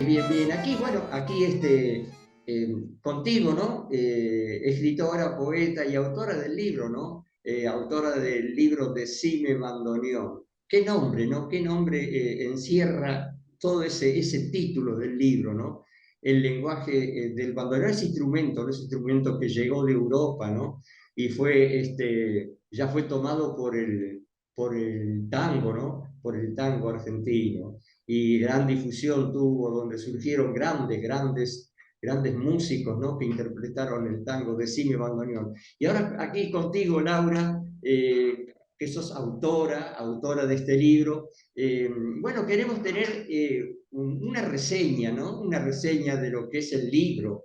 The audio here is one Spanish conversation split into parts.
Bien, bien. Aquí, bueno, aquí contigo, ¿no? Escritora, poeta y autora del libro, ¿no? Autora del libro Decime Bandoneón. Qué nombre, ¿no? Qué nombre encierra todo ese título del libro, ¿no? El lenguaje del bandoneón, ese instrumento, ¿no? Ese instrumento que llegó de Europa, ¿no? Y ya fue tomado por el tango, ¿no? Por el tango argentino y gran difusión tuvo, donde surgieron grandes músicos, ¿no? Que interpretaron el tango de Cine Bandoneón. Y ahora aquí contigo, Laura, que sos autora de este libro, bueno, queremos tener una reseña, ¿no? Una reseña de lo que es el libro,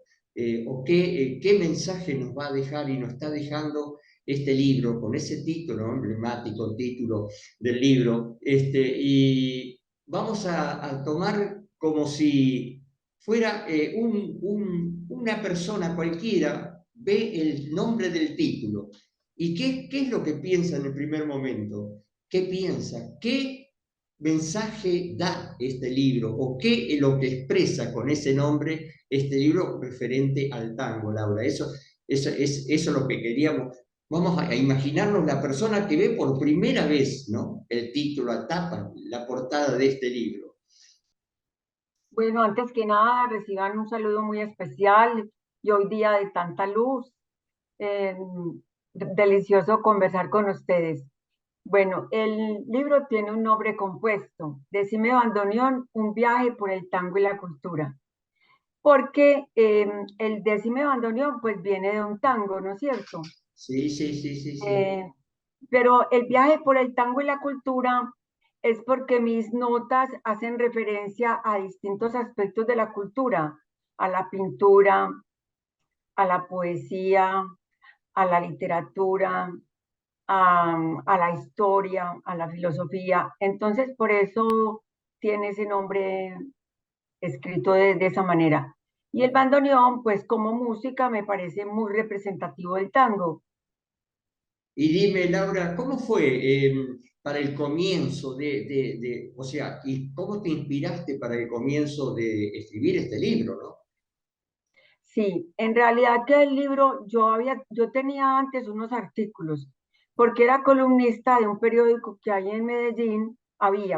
o qué mensaje nos va a dejar y nos está dejando este libro, con ese título, ¿no? Emblemático título del libro, y vamos a tomar como si fuera una persona cualquiera, ve el nombre del título. ¿Y qué es lo que piensa en el primer momento? ¿Qué piensa? ¿Qué mensaje da este libro? ¿O qué es lo que expresa con ese nombre este libro referente al tango, Laura? Eso es lo que queríamos. Vamos a imaginarnos la persona que ve por primera vez, ¿no? El título, la tapa, la portada de este libro. Bueno, antes que nada, reciban un saludo muy especial y hoy día de tanta luz. eh, Delicioso conversar con ustedes. Bueno, el libro tiene un nombre compuesto, Decime Bandoneón, un viaje por el tango y la cultura. Porque el Decime Bandoneón pues viene de un tango, ¿no es cierto? Sí, sí, sí, sí, sí. Eh, pero el viaje por el tango y la cultura es porque mis notas hacen referencia a distintos aspectos de la cultura, a la pintura, a la poesía, a la literatura, a la historia, a la filosofía. Entonces, por eso tiene ese nombre escrito de esa manera. Y el bandoneón, pues como música, me parece muy representativo del tango. Y dime, Laura, ¿cómo fue para el comienzo o sea, y cómo te inspiraste para el comienzo de escribir este libro, ¿no? Sí, en realidad que el libro yo tenía antes unos artículos, porque era columnista de un periódico que hay en Medellín,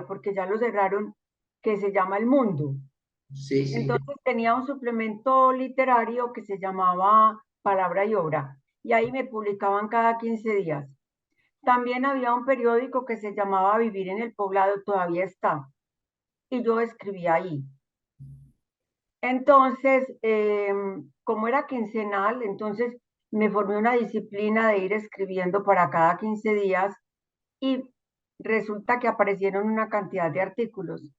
porque ya lo cerraron, que se llama El Mundo. Sí, sí. Entonces tenía un suplemento literario que se llamaba Palabra y Obra, y ahí me publicaban cada 15 días. También había un periódico que se llamaba Vivir en el Poblado, todavía está, y yo escribía ahí. Entonces, como era quincenal, entonces me formé una disciplina de ir escribiendo para cada 15 días y resulta que aparecieron una cantidad de artículos.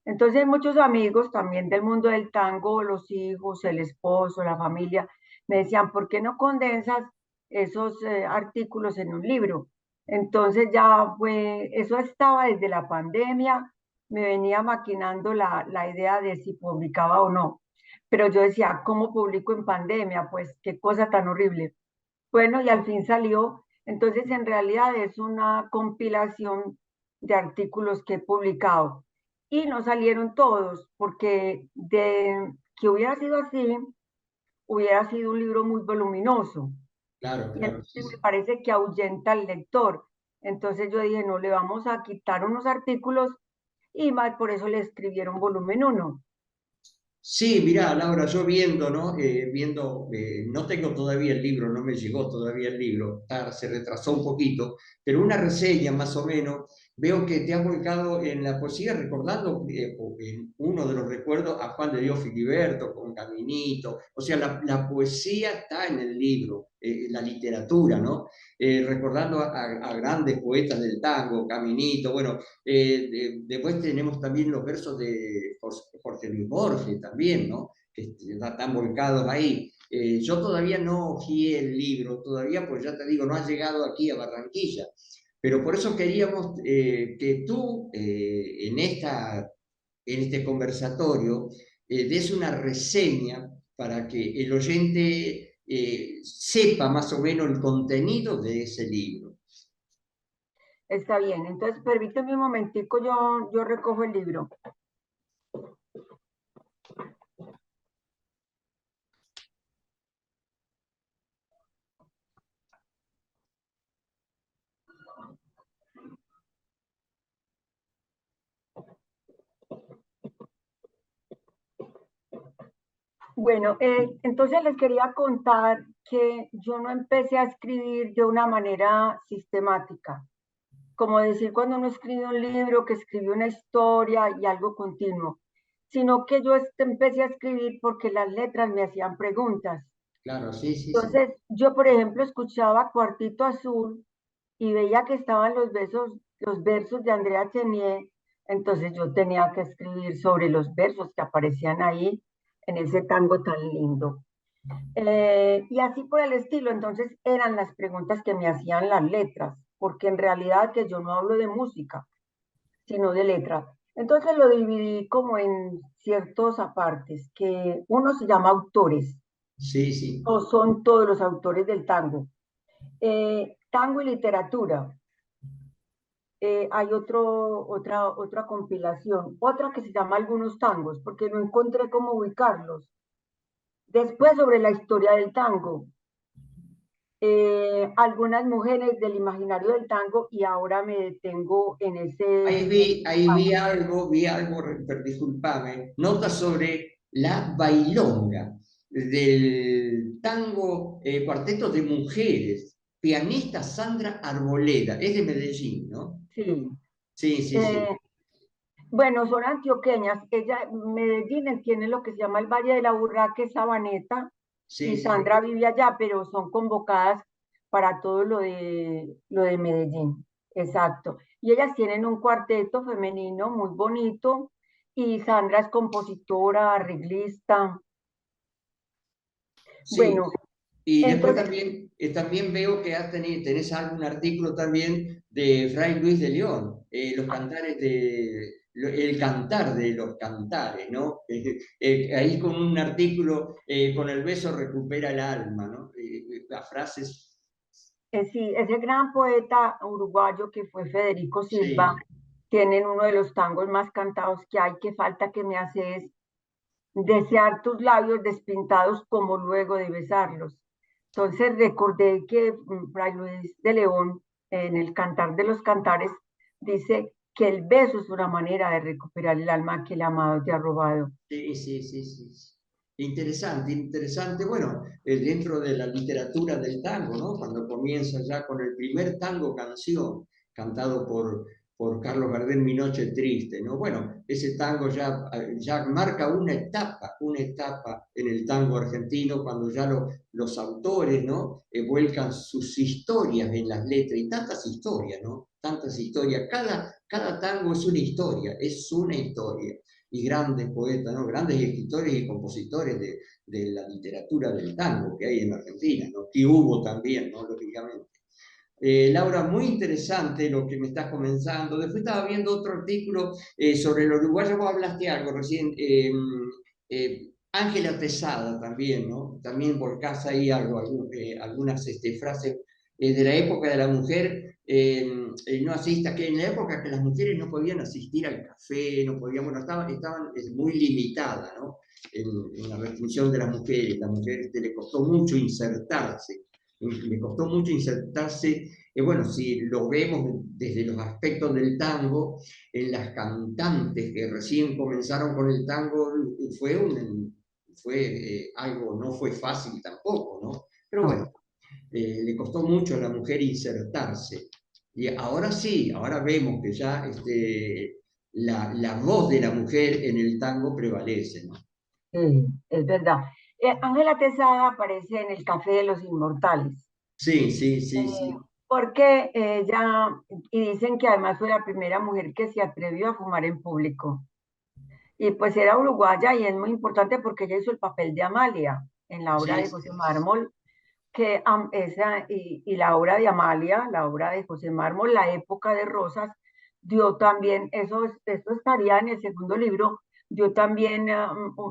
Entonces, muchos amigos también del mundo del tango, los hijos, el esposo, la familia, me decían, ¿por qué no condensas esos artículos en un libro? Entonces ya fue, eso estaba desde la pandemia, me venía maquinando la idea de si publicaba o no. Pero yo decía, ¿cómo publico en pandemia? Pues qué cosa tan horrible. Bueno, y al fin salió. Entonces, en realidad es una compilación de artículos que he publicado. Y no salieron todos, porque de que hubiera sido así, hubiera sido un libro muy voluminoso. Claro, Y claro, sí, entonces me sí. parece que ahuyenta al lector. Entonces yo dije, no, le vamos a quitar unos artículos y más por eso le escribieron volumen uno. Sí, mirá, Laura, yo viendo, ¿no? No tengo todavía el libro, no me llegó todavía el libro, se retrasó un poquito, pero una reseña más o menos, veo que te has volcado en la poesía recordando en uno de los recuerdos a Juan de Dios Filiberto con Caminito, o sea, la poesía está en el libro, la literatura, ¿no? Recordando a grandes poetas del tango, Caminito, bueno, después tenemos también los versos de Jorge Luis Borges también, ¿no? Que están volcados ahí. Yo todavía no ojeé el libro, todavía, pues ya te digo, no ha llegado aquí a Barranquilla. Pero por eso queríamos que tú, en este conversatorio, des una reseña para que el oyente sepa más o menos el contenido de ese libro. Está bien, entonces permíteme un momentico, yo recojo el libro. Bueno, entonces les quería contar que yo no empecé a escribir de una manera sistemática, como decir cuando uno escribe un libro, que escribe una historia y algo continuo, sino que yo empecé a escribir porque las letras me hacían preguntas. Claro, sí, sí, sí. Entonces, yo, por ejemplo, escuchaba Cuartito Azul y veía que estaban los versos de Andrea Chenier, entonces yo tenía que escribir sobre los versos que aparecían ahí en ese tango tan lindo. Y así por el estilo, entonces eran las preguntas que me hacían las letras, porque en realidad que yo no hablo de música, sino de letras. Entonces lo dividí como en ciertos apartes, que uno se llama autores, Sí, sí. o son todos los autores del tango. Tango y literatura. Hay otra compilación, otra que se llama Algunos tangos, porque no encontré cómo ubicarlos. Después sobre la historia del tango, algunas mujeres del imaginario del tango y ahora me detengo en ese Ahí espacio. vi algo, disculpame, notas sobre la bailonga del tango, cuarteto de mujeres, pianista Sandra Arboleda, es de Medellín, ¿no? Sí. Sí, sí, Eh, sí, bueno, son antioqueñas. Medellín tiene lo que se llama el Valle de la Urraca, es Sabaneta, sí, y sí. Sandra vive allá, pero son convocadas para todo lo de Medellín. Exacto. Y ellas tienen un cuarteto femenino muy bonito, y Sandra es compositora, arreglista. Sí, Bueno, y después entonces, también, también veo que tenés algún artículo también de Fray Luis de León, los cantares el cantar de los cantares, ¿no? Ahí con un artículo, con el beso recupera el alma, ¿no? Las frases, sí, ese gran poeta uruguayo que fue Federico Silva, sí, tienen uno de los tangos más cantados que hay, que falta que me haces desear tus labios despintados como luego de besarlos. Entonces recordé que Fray Luis de León, en el Cantar de los Cantares, dice que el beso es una manera de recuperar el alma que el amado te ha robado. sí, sí, sí, sí. Interesante, interesante. Bueno, dentro de la literatura del tango, ¿no? Cuando comienza ya con el primer tango canción, cantado por Carlos Gardel, Mi Noche Triste, ¿no? Bueno, ese tango ya marca una etapa en el tango argentino, cuando ya los autores, ¿no? Vuelcan sus historias en las letras, y tantas historias, ¿no? Tantas historias. Cada tango es una historia y grandes poetas, ¿no? Grandes escritores y compositores de la literatura del tango que hay en Argentina, ¿no? Que hubo también, ¿no? Lógicamente. Laura, muy interesante lo que me estás comenzando. Después estaba viendo otro artículo sobre el uruguayo, vos hablaste algo recién. Ángela Tesada también, ¿no? También volcás ahí algunas frases de la época de la mujer no asista, que en la época que las mujeres no podían asistir al café, no podían, bueno, estaban muy limitadas, ¿no? En la restricción de las mujeres. La mujer le costó mucho insertarse, le costó mucho insertarse. Bueno, si lo vemos desde los aspectos del tango, en las cantantes que recién comenzaron con el tango, algo, no fue fácil tampoco, ¿no? Pero bueno, No. le costó mucho a la mujer insertarse. Y ahora sí, ahora vemos que ya la voz de la mujer en el tango prevalece, ¿no? Sí, es verdad. Ángela Tesada aparece en el Café de los Inmortales, Sí, sí, eh, sí, sí. porque ella, y dicen que además fue la primera mujer que se atrevió a fumar en público. Y pues era uruguaya y es muy importante porque ella hizo el papel de Amalia en la obra Sí, de sí, José Mármol, y la obra de Amalia, la obra de José Mármol, La época de Rosas, dio también, eso estaría en el segundo libro, dio también,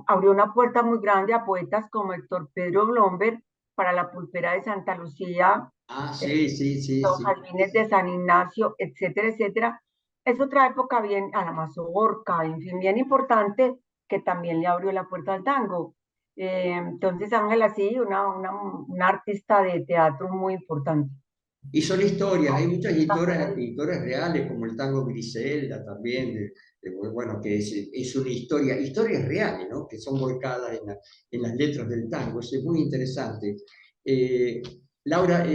abrió una puerta muy grande a poetas como Héctor Pedro Blomberg para la pulpera de Santa Lucía, ah, eh, sí, sí, sí, los sí. jardines de San Ignacio, etcétera, etcétera. Es otra época bien, a la mazorca, en fin, bien importante, que también le abrió la puerta al tango. Entonces, Ángela, sí, una artista de teatro muy importante. Y son historias, hay muchas historias reales, como el tango Griselda también, bueno, que es una historia, historias reales, ¿no? Que son volcadas en las letras del tango, eso es muy interesante. Eh, Laura,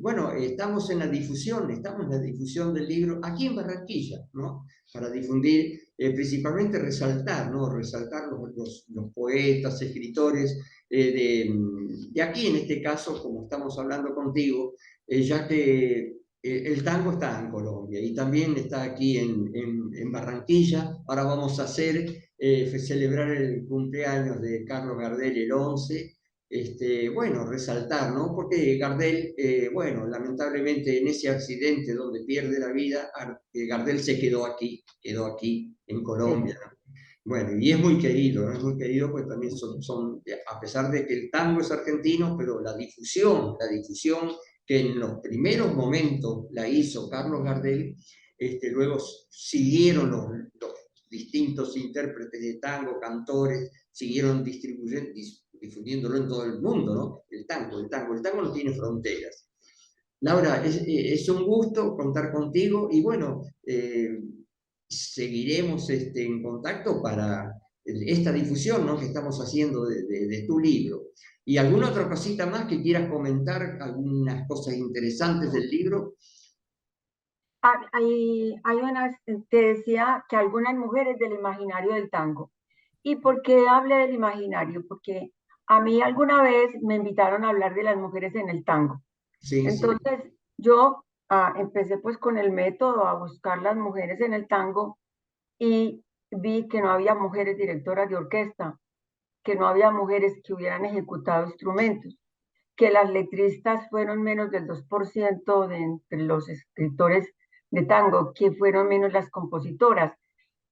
bueno, estamos en la difusión del libro aquí en Barranquilla, ¿no? Para difundir, principalmente resaltar, ¿no? Resaltar los poetas, escritores de aquí, en este caso, como estamos hablando contigo, ya que el tango está en Colombia y también está aquí en Barranquilla. Ahora vamos a celebrar el cumpleaños de Carlos Gardel el 11. Bueno, resaltar, ¿no? Porque Gardel, bueno, lamentablemente en ese accidente donde pierde la vida, Gardel se quedó aquí en Colombia, Sí. ¿no? Bueno, y es muy querido, ¿no? Es muy querido, pues también a pesar de que el tango es argentino, pero la difusión que en los primeros momentos la hizo Carlos Gardel, luego siguieron los distintos intérpretes de tango, cantores, siguieron difundiéndolo en todo el mundo, ¿no? El tango no tiene fronteras. Laura, es un gusto contar contigo y bueno, seguiremos en contacto para esta difusión, ¿no? Que estamos haciendo de tu libro. ¿Y alguna otra cosita más que quieras comentar? ¿Algunas cosas interesantes del libro? Hay unas, te decía que algunas mujeres del imaginario del tango. ¿Y por qué hablé del imaginario? Porque a mí alguna vez me invitaron a hablar de las mujeres en el tango. Sí, sí, Entonces yo empecé pues con el método a buscar las mujeres en el tango y vi que no había mujeres directoras de orquesta, que no había mujeres que hubieran ejecutado instrumentos, que las letristas fueron menos del 2% de entre los escritores de tango, que fueron menos las compositoras,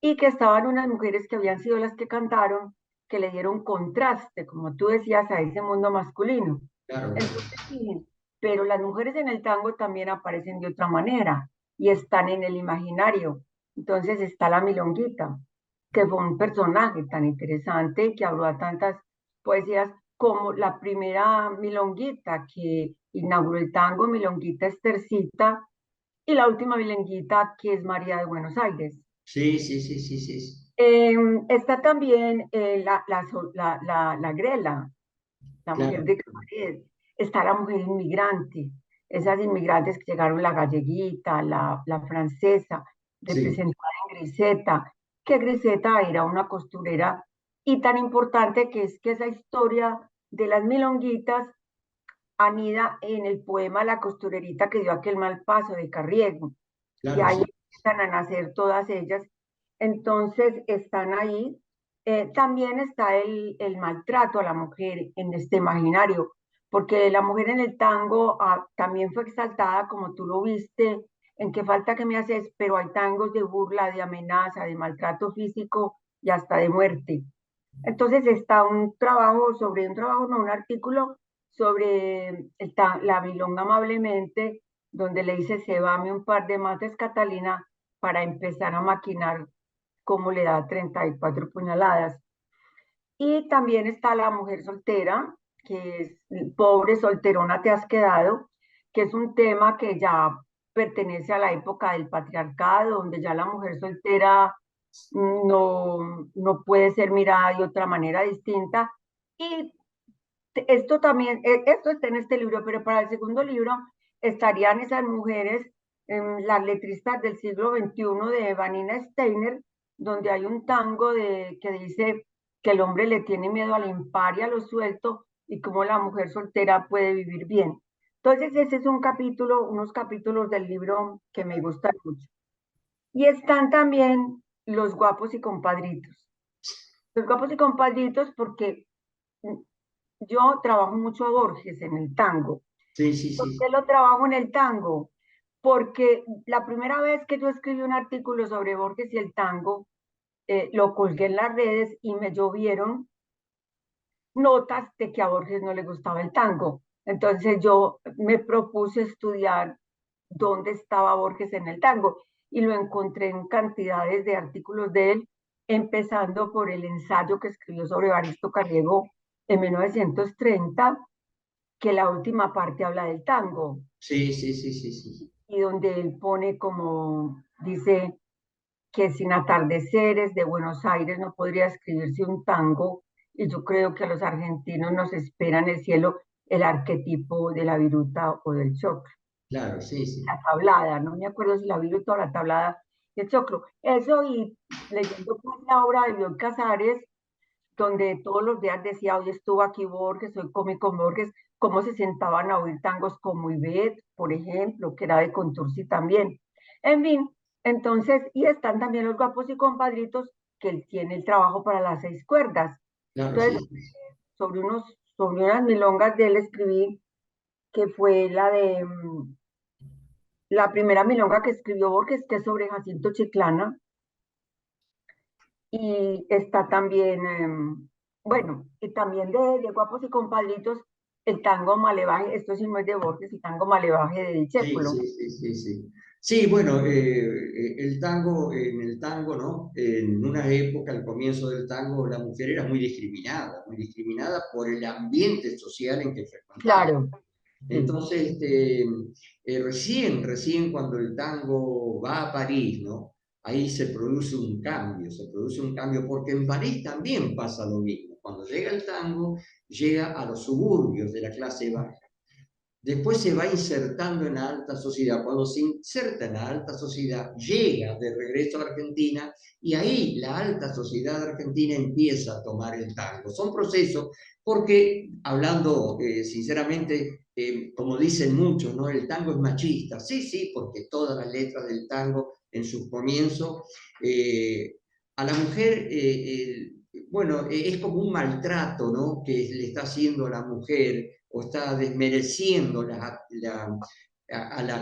y que estaban unas mujeres que habían sido las que cantaron, que le dieron contraste, como tú decías, a ese mundo masculino. claro, claro. Entonces dije, pero las mujeres en el tango también aparecen de otra manera y están en el imaginario. Entonces está la Milonguita, que fue un personaje tan interesante que habló a tantas poesías como la primera Milonguita que inauguró el tango, Milonguita Estercita, y la última Milonguita que es María de Buenos Aires. Sí, sí, sí, sí, sí. Está también la Grela, la mujer Claro, de Cabaret. Está la mujer inmigrante, esas inmigrantes que llegaron, la galleguita, la francesa, sí, representada en Griseta, que Griseta era una costurera y tan importante que es que esa historia de las milonguitas anida en el poema La costurerita que dio aquel mal paso de Carriego. Y claro, ahí sí. empiezan a nacer todas ellas. Entonces están ahí. También está el maltrato a la mujer en este imaginario, porque la mujer en el tango también fue exaltada, como tú lo viste, en qué falta que me haces, pero hay tangos de burla, de amenaza, de maltrato físico y hasta de muerte. Entonces está un trabajo, no, un artículo sobre la milonga amablemente, donde le dice, se cebame un par de mates, Catalina, para empezar a maquinar cómo le da 34 puñaladas. Y también está la mujer soltera, que es pobre solterona te has quedado, que es un tema que ya pertenece a la época del patriarcado, donde ya la mujer soltera no puede ser mirada de otra manera distinta. Y esto también, esto está en este libro, pero para el segundo libro estarían esas mujeres, las letristas del siglo XXI de Vanina Steiner, donde hay un tango que dice que el hombre le tiene miedo al impar y a lo suelto y cómo la mujer soltera puede vivir bien. Entonces, ese es un capítulo, unos capítulos del libro que me gustan mucho. Y están también los guapos y compadritos. Los guapos y compadritos porque yo trabajo mucho a Borges en el tango. Sí, sí, ¿Por sí. qué lo trabajo en el tango? Porque la primera vez que yo escribí un artículo sobre Borges y el tango, lo colgué en las redes y me llovieron notas de que a Borges no le gustaba el tango. Entonces yo me propuse estudiar dónde estaba Borges en el tango y lo encontré en cantidades de artículos de él, empezando por el ensayo que escribió sobre Evaristo Carriego en 1930, que la última parte habla del tango Sí, sí, sí, sí, sí. y donde él pone como, dice, que sin atardeceres de Buenos Aires no podría escribirse un tango, y yo creo que a los argentinos nos espera en el cielo el arquetipo de la viruta o del choclo, Claro, sí, sí. la tablada, no me acuerdo si la viruta o la tablada del choclo. Eso y leyendo pues la obra de Bioy Casares, donde todos los días decía, hoy estuvo aquí Borges, hoy comí con Borges, cómo se sentaban a oír tangos como Ivette, por ejemplo, que era de Contursi también. En fin, entonces, y están también los guapos y compadritos, que él tiene el trabajo para las 6 cuerdas. Claro, Entonces, sí. sobre sobre unas milongas de él escribí, que fue la de, la primera milonga que escribió Borges, que es sobre Jacinto Chiclana, y está también, bueno, y también de Guapos y Compadritos, el tango Malevaje, esto sí no es de Borges, el tango Malevaje de Sí, Discépolo. sí, sí, sí, sí. Sí, bueno, el tango, en el tango, ¿no? En una época, al comienzo del tango, la mujer era muy discriminada por el ambiente social en que frecuentaba. Claro, sí, Entonces, recién cuando el tango va a París, ¿no? Ahí se produce un cambio, porque en París también pasa lo mismo. Cuando llega el tango, llega a los suburbios de la clase baja. Después se va insertando en la alta sociedad. Cuando se inserta en la alta sociedad, llega de regreso a Argentina y ahí la alta sociedad argentina empieza a tomar el tango. Son procesos porque, hablando sinceramente, como dicen muchos, ¿no? El tango es machista. Sí, sí, porque todas las letras del tango en sus comienzos, a la mujer, bueno, es como un maltrato, ¿no? Que le está haciendo a la mujer o está desmereciendo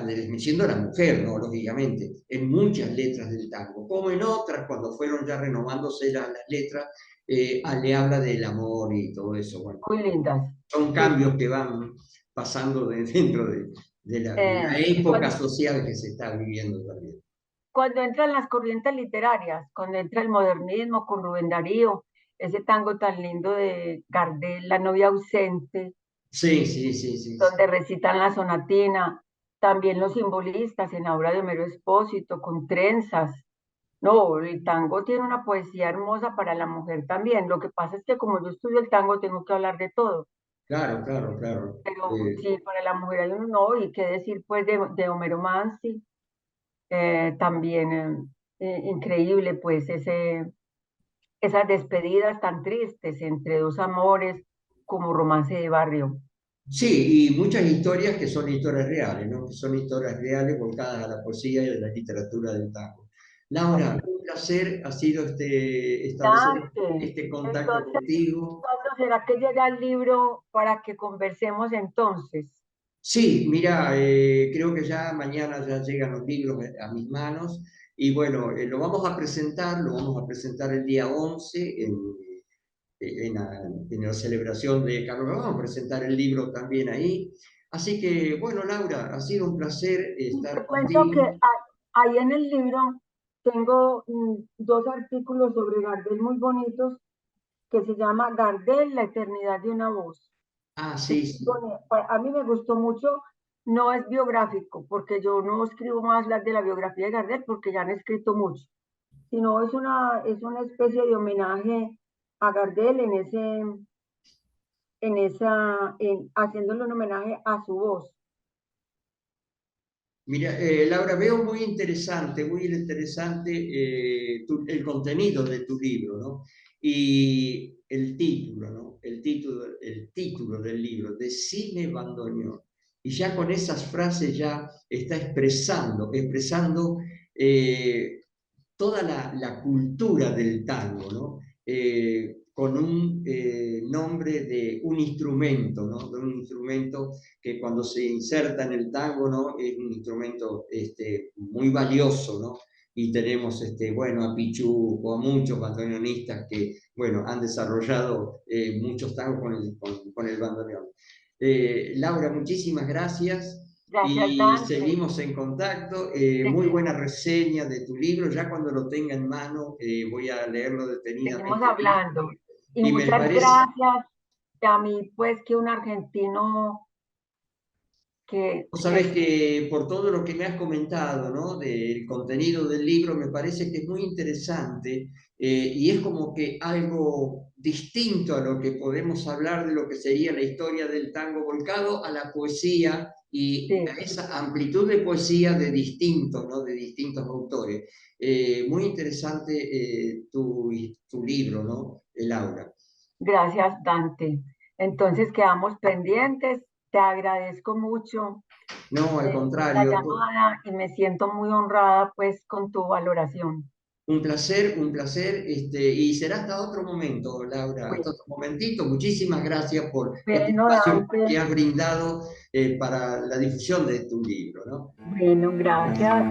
desmereciendo a la mujer, ¿no? Lógicamente, en muchas letras del tango, como en otras, cuando fueron ya renovándose las letras, le habla del amor y todo eso. Bueno, muy lindas. son Sí. cambios que van pasando dentro de la época Cuando, social que se está viviendo también. cuando entran las corrientes literarias, cuando entra el modernismo con Rubén Darío, ese tango tan lindo de Gardel, La novia ausente, Sí, sí, sí, sí, sí. donde recitan la sonatina, también los simbolistas en la obra de Homero Expósito, con trenzas. No, el tango tiene una poesía hermosa para la mujer también. Lo que pasa es que como yo estudio el tango, tengo que hablar de todo. Claro, claro, claro. Pero sí, para la mujer hay uno, no, y qué decir pues de Homero Mansi, también increíble pues esas despedidas tan tristes entre dos amores como Romance de Barrio. Sí, y muchas historias que son historias reales, ¿no? Que son historias reales volcadas a la poesía y a la literatura del tango. Laura, Así. un placer ha sido establecer Dante, este contacto entonces, contigo. ¿cuándo será que llega el libro para que conversemos entonces? Sí, mira, creo que ya mañana ya llegan los libros a mis manos y bueno, lo vamos a presentar el día 11 en la celebración de Carlos Gardel. Vamos a presentar el libro también ahí. Así que, bueno, Laura, ha sido un placer Y estar te cuento que contigo. ahí en el libro tengo dos artículos sobre Gardel muy bonitos que se llama Gardel, la eternidad de una voz. Ah, Es sí, sí, a mí me gustó mucho, no es biográfico, porque yo no escribo más las de la biografía de Gardel, porque ya han escrito mucho, sino es una especie de homenaje a Gardel haciéndole un homenaje a su voz. mira, Laura, veo muy interesante el contenido de tu libro, ¿no? Y el título, ¿no? El título del libro, Decime Bandoneón. Y ya con esas frases ya está expresando eh, toda la cultura del tango, ¿no? Con un nombre de un instrumento, ¿no? De un instrumento que cuando se inserta en el tango, ¿no? Es un instrumento muy valioso, ¿no? Y tenemos, bueno, a Pichu o a muchos bandoneonistas que, bueno, han desarrollado muchos tangos con el bandoneón. Laura, muchísimas gracias Gracias, y Dante. seguimos en contacto. Muy buena Seguimos, reseña de tu libro. Ya cuando lo tenga en mano voy a leerlo seguimos detenidamente bien. hablando. Y Y me muchas parece, gracias. Y a mí, pues, que un argentino que Vos sabés que por todo lo que me has comentado, ¿no? Del contenido del libro, me parece que es muy interesante y es como que algo distinto a lo que podemos hablar de lo que sería la historia del tango volcado a la poesía y a sí, esa amplitud de poesía de distintos, ¿no? De distintos autores. Muy interesante tu libro, ¿no? El aura. gracias, Dante. Entonces quedamos pendientes. Te agradezco mucho No, al la contrario. llamada y me siento muy honrada pues con tu valoración. Un placer, y será hasta otro momento, Laura, hasta Bueno, otro momentito. Muchísimas gracias por este bueno, espacio que Dante, has brindado para la difusión de tu libro, ¿no? bueno, gracias.